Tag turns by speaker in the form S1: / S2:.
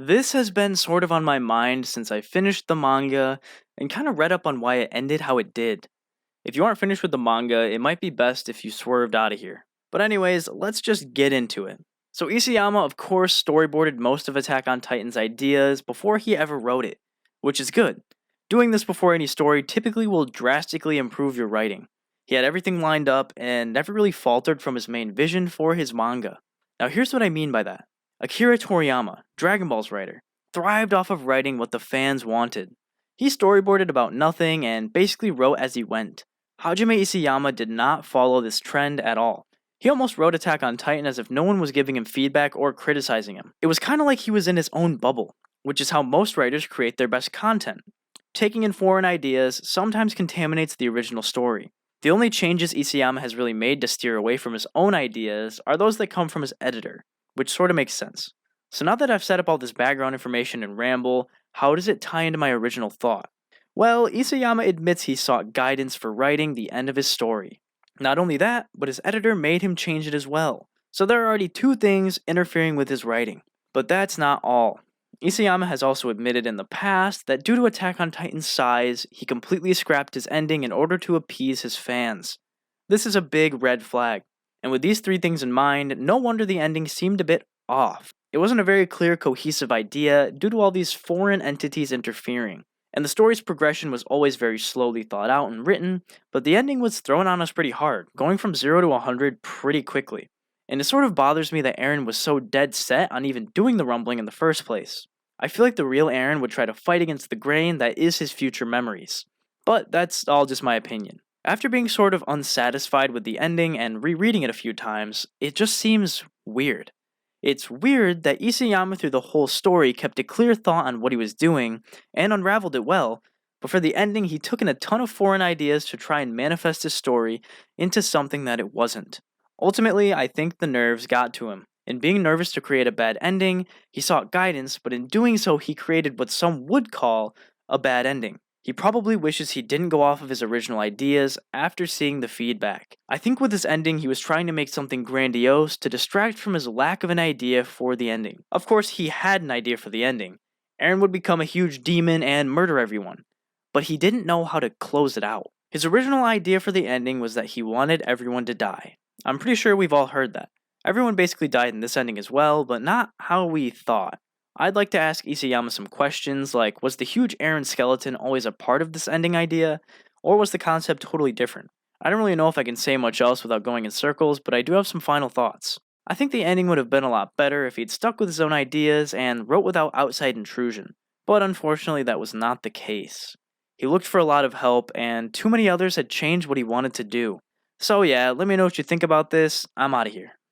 S1: This has been sort of on my mind since I finished the manga and kind of read up on why it ended how it did. If you aren't finished with the manga, it might be best if you swerved out of here. But, anyways, let's just get into it. So, Isayama, of course, storyboarded most of Attack on Titan's ideas before he ever wrote it, which is good. Doing this before any story typically will drastically improve your writing. He had everything lined up and never really faltered from his main vision for his manga. Now, here's what I mean by that. Akira Toriyama, Dragon Ball's writer, thrived off of writing what the fans wanted. He storyboarded about nothing and basically wrote as he went. Hajime Isayama did not follow this trend at all. He almost wrote Attack on Titan as if no one was giving him feedback or criticizing him. It was kind of like he was in his own bubble, which is how most writers create their best content. Taking in foreign ideas sometimes contaminates the original story. The only changes Isayama has really made to steer away from his own ideas are those that come from his editor, which sort of makes sense. So now that I've set up all this background information and ramble, how does it tie into my original thought? Well, Isayama admits he sought guidance for writing the end of his story. Not only that, but his editor made him change it as well. So there are already two things interfering with his writing. But that's not all. Isayama has also admitted in the past that due to Attack on Titan's size, he completely scrapped his ending in order to appease his fans. This is a big red flag. And with these three things in mind, no wonder the ending seemed a bit off. It wasn't a very clear, cohesive idea due to all these foreign entities interfering. And the story's progression was always very slowly thought out and written, but the ending was thrown on us pretty hard, going from 0 to 100 pretty quickly. And it sort of bothers me that Eren was so dead set on even doing the rumbling in the first place. I feel like the real Eren would try to fight against the grain that is his future memories. But that's all just my opinion. After being sort of unsatisfied with the ending and rereading it a few times, it just seems weird. It's weird that Isayama through the whole story kept a clear thought on what he was doing and unraveled it well, but for the ending he took in a ton of foreign ideas to try and manifest his story into something that it wasn't. Ultimately, I think the nerves got to him. In being nervous to create a bad ending, he sought guidance, but in doing so he created what some would call a bad ending. He probably wishes he didn't go off of his original ideas after seeing the feedback. I think with this ending he was trying to make something grandiose to distract from his lack of an idea for the ending. Of course he had an idea for the ending. Eren would become a huge demon and murder everyone. But he didn't know how to close it out. His original idea for the ending was that he wanted everyone to die. I'm pretty sure we've all heard that. Everyone basically died in this ending as well, but not how we thought. I'd like to ask Isayama some questions like, was the huge Eren skeleton always a part of this ending idea, or was the concept totally different? I don't really know if I can say much else without going in circles, but I do have some final thoughts. I think the ending would have been a lot better if he'd stuck with his own ideas and wrote without outside intrusion, but unfortunately that was not the case. He looked for a lot of help, and too many others had changed what he wanted to do. So yeah, let me know what you think about this. I'm out of here.